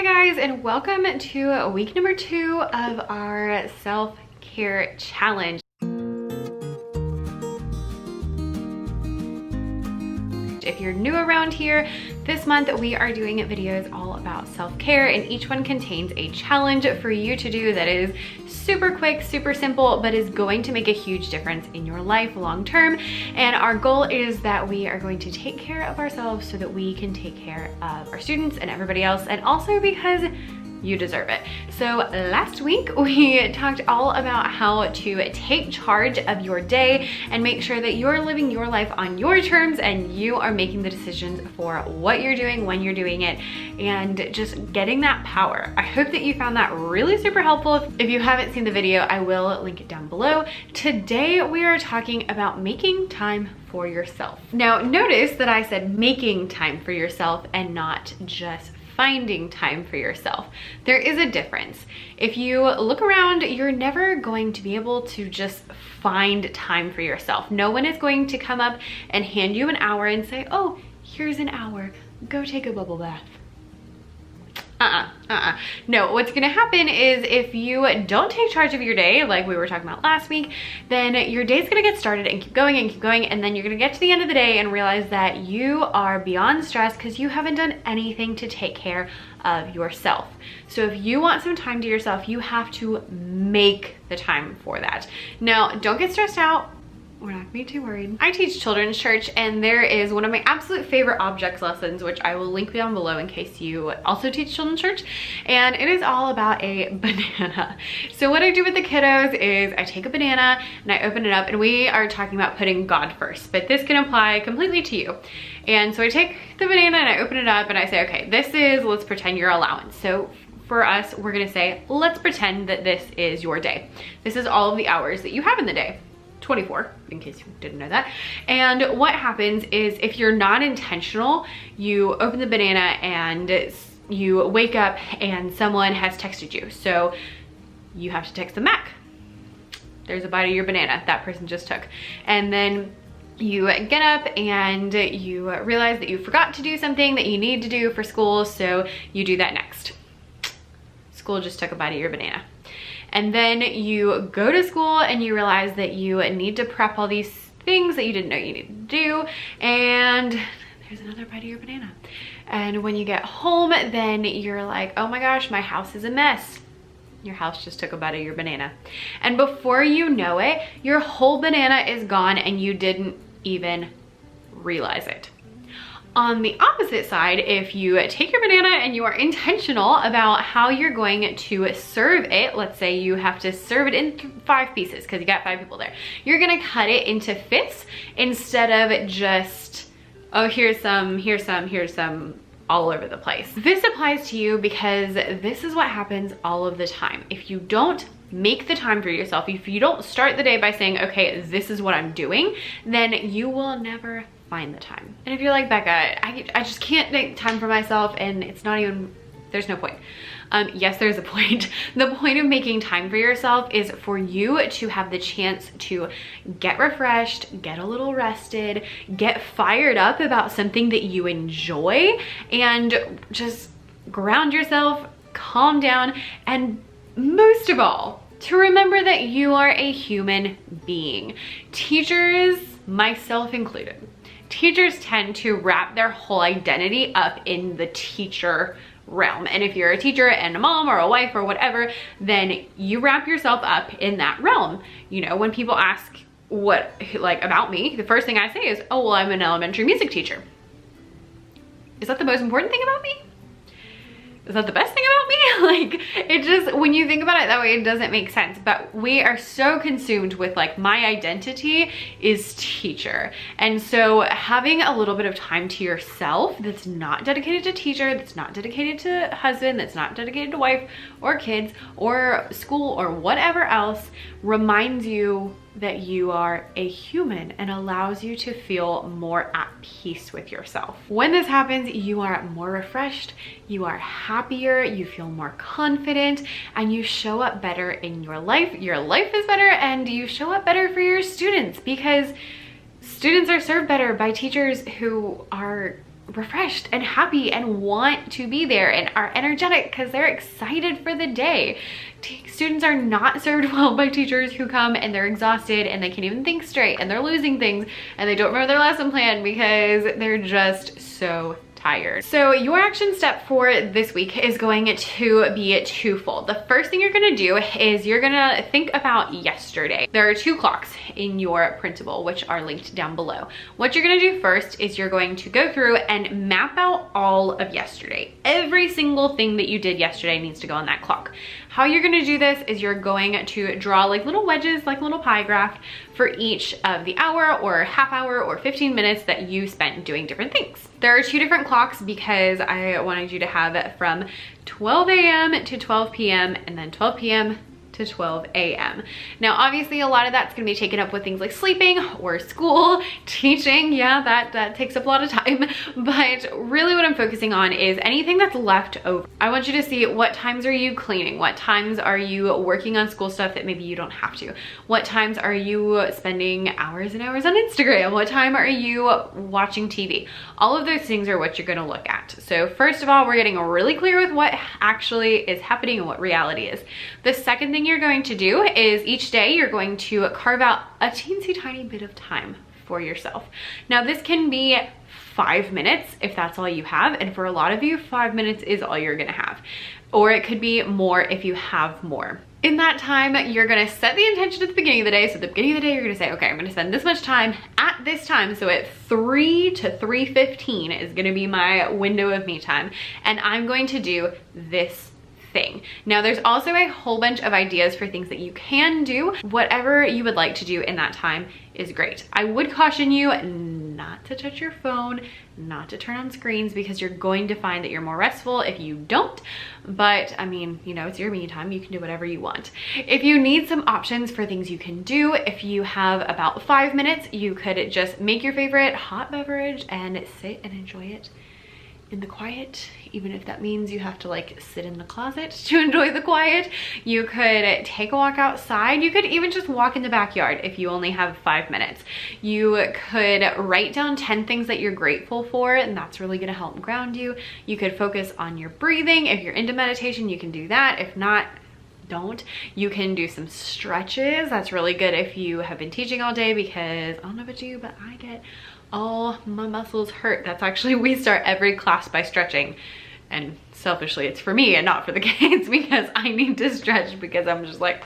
Hi guys, and welcome to week number 2 of our self-care challenge. If you're new around here, this month we are doing videos all about self-care, and each one contains a challenge for you to do that is super quick, super simple, but is going to make a huge difference in your life long term. And our goal is that we are going to take care of ourselves so that we can take care of our students and everybody else, and also because you deserve it. So last week we talked all about how to take charge of your day and make sure that you're living your life on your terms and you are making the decisions for what you're doing, when you're doing it, and just getting that power. I hope that you found that really super helpful. If you haven't seen the video, I will link it down below. Today we are talking about making time for yourself. Now notice that I said making time for yourself and not just finding time for yourself. There is a difference. If you look around, you're never going to be able to just find time for yourself. No one is going to come up and hand you an hour and say, oh, here's an hour, go take a bubble bath. No, what's gonna happen is if you don't take charge of your day, like we were talking about last week, then your day's gonna get started and keep going and keep going, and then you're gonna get to the end of the day and realize that you are beyond stress because you haven't done anything to take care of yourself. So if you want some time to yourself, you have to make the time for that. Now, don't get stressed out. We're not gonna be too worried. I teach children's church, and there is one of my absolute favorite objects lessons, which I will link down below in case you also teach children's church, and it is all about a banana. So what I do with the kiddos is I take a banana and I open it up, and we are talking about putting God first, but this can apply completely to you. And so I take the banana and I open it up and I say, okay, this is, let's pretend, your allowance. So for us, we're gonna say, let's pretend that this is your day. This is all of the hours that you have in the day. 24, in case you didn't know that. And what happens is if you're not intentional, you open the banana and you wake up and someone has texted you. So you have to text them back. There's a bite of your banana that person just took. And then you get up and you realize that you forgot to do something that you need to do for school, so you do that next. School just took a bite of your banana. And then you go to school and you realize that you need to prep all these things that you didn't know you needed to do, and there's another bite of your banana. And when you get home, then you're like, oh my gosh, my house is a mess. Your house just took a bite of your banana. And before you know it, your whole banana is gone and you didn't even realize it. On the opposite side, if you take your banana and you are intentional about how you're going to serve it, let's say you have to serve it in 5 pieces because you got 5 people there. You're gonna cut it into fifths instead of just, oh, here's some, all over the place. This applies to you because this is what happens all of the time. If you don't make the time for yourself, if you don't start the day by saying, okay, this is what I'm doing, then you will never find the time. And if you're like, Becca, I just can't make time for myself, and it's not even, there's no point. Yes, there's a point. The point of making time for yourself is for you to have the chance to get refreshed, get a little rested, get fired up about something that you enjoy, and just ground yourself, calm down, and most of all, to remember that you are a human being. Teachers, myself included, teachers tend to wrap their whole identity up in the teacher realm. And if you're a teacher and a mom or a wife or whatever, then you wrap yourself up in that realm. You know, when people ask what, like, about me, the first thing I say is, oh, well, I'm an elementary music teacher. Is that the most important thing about me? Is that the best thing about me? Like, it just, when you think about it that way, it doesn't make sense. But we are so consumed with, like, my identity is teacher. And so having a little bit of time to yourself that's not dedicated to teacher, that's not dedicated to husband, that's not dedicated to wife or kids or school or whatever else, reminds you that you are a human and allows you to feel more at peace with yourself. When this happens, you are more refreshed, you are happier, you feel more confident, and you show up better in your life. Your life is better, and you show up better for your students, because students are served better by teachers who are refreshed and happy and want to be there and are energetic because they're excited for the day. Students are not served well by teachers who come and they're exhausted and they can't even think straight and they're losing things and they don't remember their lesson plan because they're just so tired. So your action step for this week is going to be twofold. The first thing you're gonna do is you're gonna think about yesterday. There are 2 clocks in your printable, which are linked down below. What you're gonna do first is you're going to go through and map out all of yesterday. Every single thing that you did yesterday needs to go on that clock. How you're gonna do this is you're going to draw like little wedges, like a little pie graph for each of the hour or half hour or 15 minutes that you spent doing different things. There are 2 different clocks because I wanted you to have it from 12 a.m. to 12 p.m. and then 12 p.m. to 12 a.m. Now, obviously a lot of that's gonna be taken up with things like sleeping or school, teaching. Yeah, that takes up a lot of time. But really what I'm focusing on is anything that's left over. I want you to see what times are you cleaning? What times are you working on school stuff that maybe you don't have to? What times are you spending hours and hours on Instagram? What time are you watching TV? All of those things are what you're gonna look at. So first of all, we're getting really clear with what actually is happening and what reality is. The second thing you're going to do is each day you're going to carve out a teensy tiny bit of time for yourself. Now this can be 5 minutes if that's all you have, and for a lot of you 5 minutes is all you're gonna have, or it could be more if you have more. In that time, you're gonna set the intention at the beginning of the day. So at the beginning of the day, you're gonna say, okay, I'm gonna spend this much time at this time. So at 3 to 3:15 is gonna be my window of me time. And I'm going to do this thing. Now there's also a whole bunch of ideas for things that you can do. Whatever you would like to do in that time is great. I would caution you not to touch your phone, not to turn on screens, because you're going to find that you're more restful if you don't. But I mean, you know, it's your me time. You can do whatever you want. If you need some options for things you can do, if you have about 5 minutes, you could just make your favorite hot beverage and sit and enjoy it in the quiet, even if that means you have to like sit in the closet to enjoy the quiet. You could take a walk outside. You could even just walk in the backyard if you only have 5 minutes. You could write down 10 things that you're grateful for, and that's really gonna help ground you. You could focus on your breathing. If you're into meditation, you can do that. If not, don't. You can do some stretches. That's really good if you have been teaching all day, because I don't know about you, but I get all my muscles hurt. That's actually, we start every class by stretching. And selfishly, it's for me and not for the kids, because I need to stretch because I'm just like,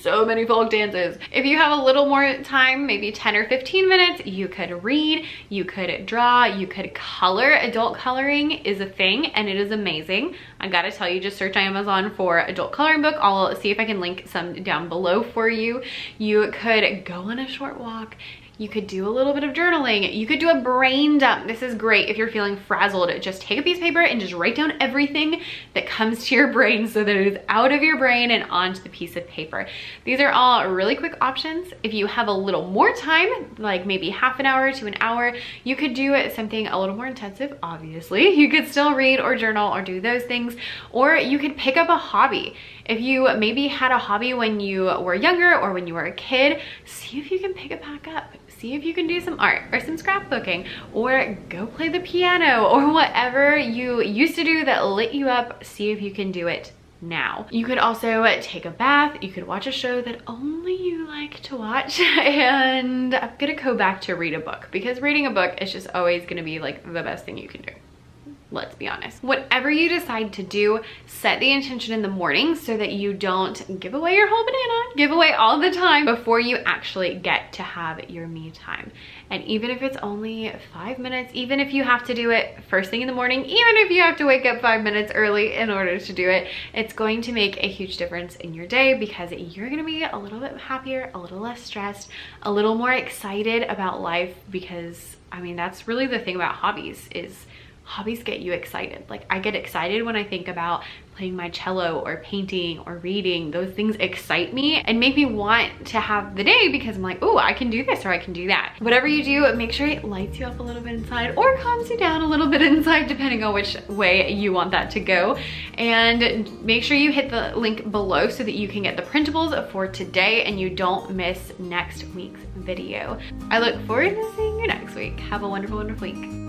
so many folk dances. If you have a little more time, maybe 10 or 15 minutes, you could read, you could draw, you could color. Adult coloring is a thing and it is amazing. I gotta tell you, just search Amazon for adult coloring book. I'll see if I can link some down below for you. You could go on a short walk. You could do a little bit of journaling. You could do a brain dump. This is great if you're feeling frazzled. Just take a piece of paper and just write down everything that comes to your brain so that it is out of your brain and onto the piece of paper. These are all really quick options. If you have a little more time, like maybe half an hour to an hour, you could do something a little more intensive, obviously. You could still read or journal or do those things, or you could pick up a hobby. If you maybe had a hobby when you were younger or when you were a kid, see if you can pick it back up. See if you can do some art or some scrapbooking, or go play the piano, or whatever you used to do that lit you up. See if you can do it now. You could also take a bath. You could watch a show that only you like to watch. And I'm gonna go back to read a book, because reading a book is just always gonna be like the best thing you can do. Let's be honest. Whatever you decide to do, set the intention in the morning so that you don't give away your whole banana, give away all the time before you actually get to have your me time. And even if it's only 5 minutes, even if you have to do it first thing in the morning, even if you have to wake up 5 minutes early in order to do it, it's going to make a huge difference in your day, because you're gonna be a little bit happier, a little less stressed, a little more excited about life. Because I mean, that's really the thing about hobbies, is hobbies get you excited. Like, I get excited when I think about playing my cello or painting or reading. Those things excite me and make me want to have the day, because I'm like, oh, I can do this or I can do that. Whatever you do, make sure it lights you up a little bit inside or calms you down a little bit inside, depending on which way you want that to go. And make sure you hit the link below so that you can get the printables for today and you don't miss next week's video. I look forward to seeing you next week. Have a wonderful, wonderful week.